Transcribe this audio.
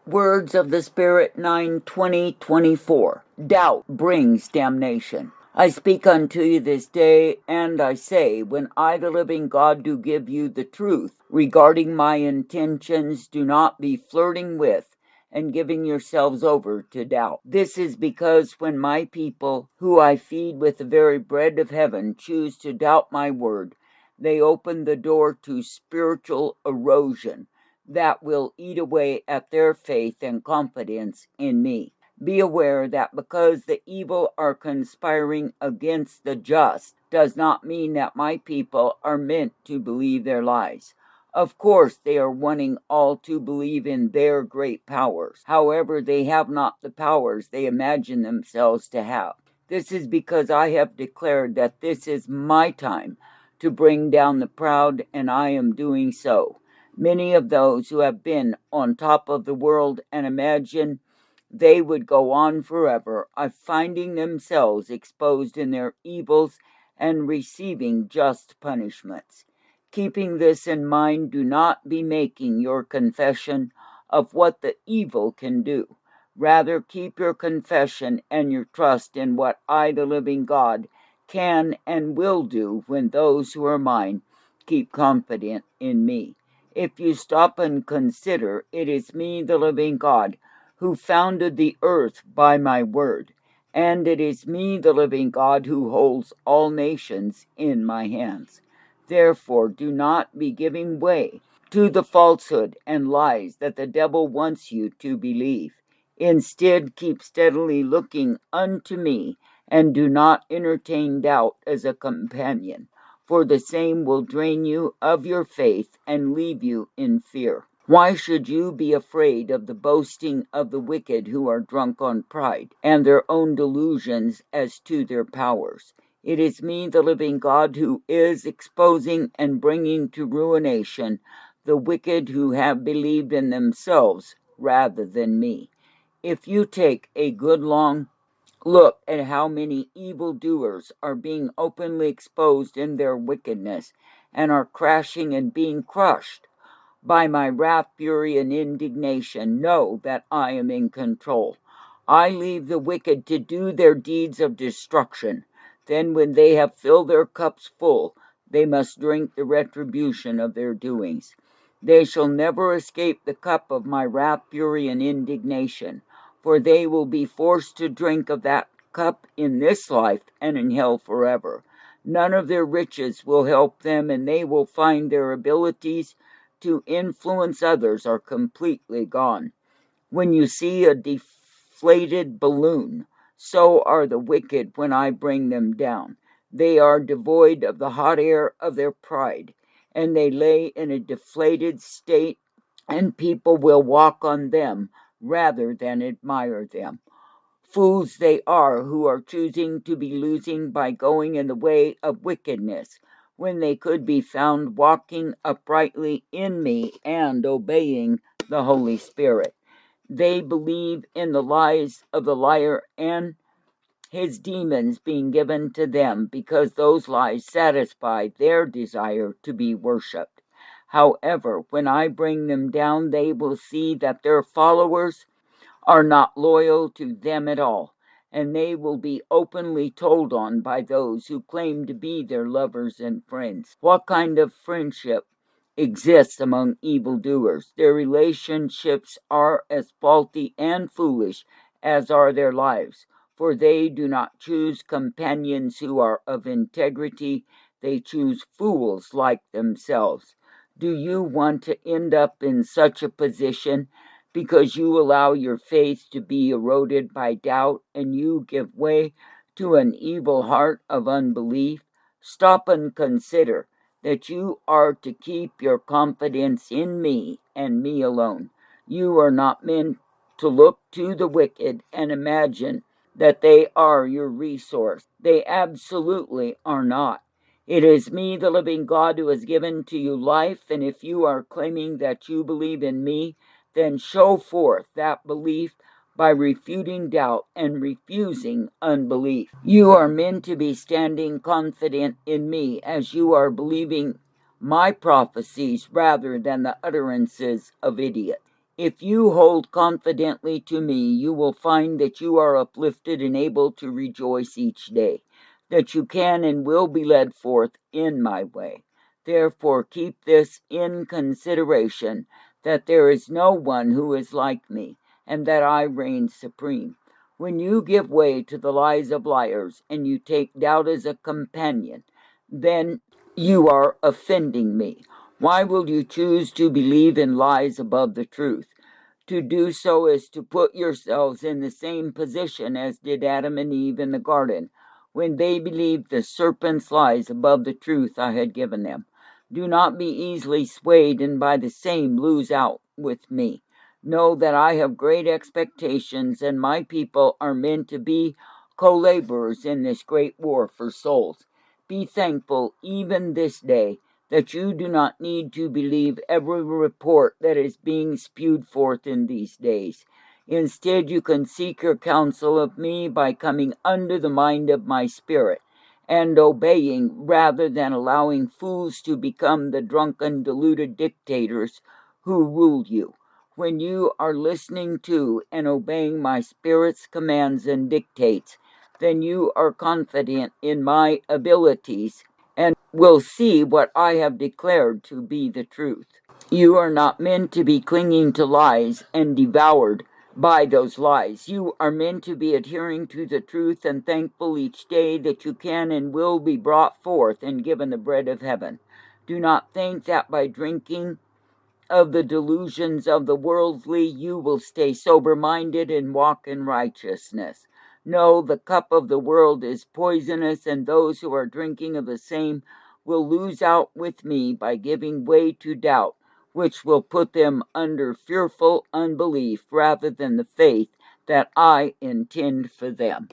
Words of the Spirit 9:20-24. Doubt brings damnation. I speak unto you this day, and I say, when I, the living God, do give you the truth regarding my intentions, do not be flirting with and giving yourselves over to doubt. This is because when my people, who I feed with the very bread of heaven, choose to doubt my word, they open the door to spiritual erosion that will eat away at their faith and confidence in me. Be aware that because the evil are conspiring against the just does not mean that my people are meant to believe their lies. Of course, they are wanting all to believe in their great powers. However, they have not the powers they imagine themselves to have. This is because I have declared that this is my time to bring down the proud, and I am doing so. Many of those who have been on top of the world and imagine they would go on forever are finding themselves exposed in their evils and receiving just punishments. Keeping this in mind, do not be making your confession of what the evil can do. Rather, keep your confession and your trust in what I, the living God, can and will do when those who are mine keep confident in me. If you stop and consider, it is me, the living God, who founded the earth by my word, and it is me, the living God, who holds all nations in my hands. Therefore, do not be giving way to the falsehood and lies that the devil wants you to believe. Instead, keep steadily looking unto me, and do not entertain doubt as a companion, for the same will drain you of your faith and leave you in fear. Why should you be afraid of the boasting of the wicked who are drunk on pride and their own delusions as to their powers? It is me, the living God, who is exposing and bringing to ruination the wicked who have believed in themselves rather than me. If you take a good long look at how many evildoers are being openly exposed in their wickedness and are crashing and being crushed by my wrath, fury, and indignation, know that I am in control. I leave the wicked to do their deeds of destruction. Then, when they have filled their cups full, they must drink the retribution of their doings. They shall never escape the cup of my wrath, fury, and indignation, for they will be forced to drink of that cup in this life and in hell forever. None of their riches will help them, and they will find their abilities to influence others are completely gone. When you see a deflated balloon, so are the wicked when I bring them down. They are devoid of the hot air of their pride, and they lay in a deflated state, and people will walk on them rather than admire them. Fools they are who are choosing to be losing by going in the way of wickedness, when they could be found walking uprightly in me and obeying the Holy Spirit. They believe in the lies of the liar and his demons being given to them, because those lies satisfy their desire to be worshipped. However, when I bring them down, they will see that their followers are not loyal to them at all, and they will be openly told on by those who claim to be their lovers and friends. What kind of friendship exists among evildoers? Their relationships are as faulty and foolish as are their lives, for they do not choose companions who are of integrity, they choose fools like themselves. Do you want to end up in such a position because you allow your faith to be eroded by doubt and you give way to an evil heart of unbelief? Stop and consider that you are to keep your confidence in me and me alone. You are not meant to look to the wicked and imagine that they are your resource. They absolutely are not. It is me, the living God, who has given to you life, and if you are claiming that you believe in me, then show forth that belief by refuting doubt and refusing unbelief. You are meant to be standing confident in me as you are believing my prophecies rather than the utterances of idiots. If you hold confidently to me, you will find that you are uplifted and able to rejoice each day, that you can and will be led forth in my way. Therefore, keep this in consideration, that there is no one who is like me, and that I reign supreme. When you give way to the lies of liars, and you take doubt as a companion, then you are offending me. Why will you choose to believe in lies above the truth? To do so is to put yourselves in the same position as did Adam and Eve in the garden, when they believed the serpent's lies above the truth I had given them. Do not be easily swayed, and by the same lose out with me. Know that I have great expectations, and my people are meant to be co-laborers in this great war for souls. Be thankful even this day that you do not need to believe every report that is being spewed forth in these days. Instead, you can seek your counsel of me by coming under the mind of my spirit and obeying rather than allowing fools to become the drunken, deluded dictators who rule you. When you are listening to and obeying my spirit's commands and dictates, then you are confident in my abilities and will see what I have declared to be the truth. You are not meant to be clinging to lies and devoured by those lies. You are meant to be adhering to the truth and thankful each day that you can and will be brought forth and given the bread of heaven. Do not think that by drinking of the delusions of the worldly, you will stay sober-minded and walk in righteousness. No, the cup of the world is poisonous, and those who are drinking of the same will lose out with me by giving way to doubt, which will put them under fearful unbelief rather than the faith that I intend for them.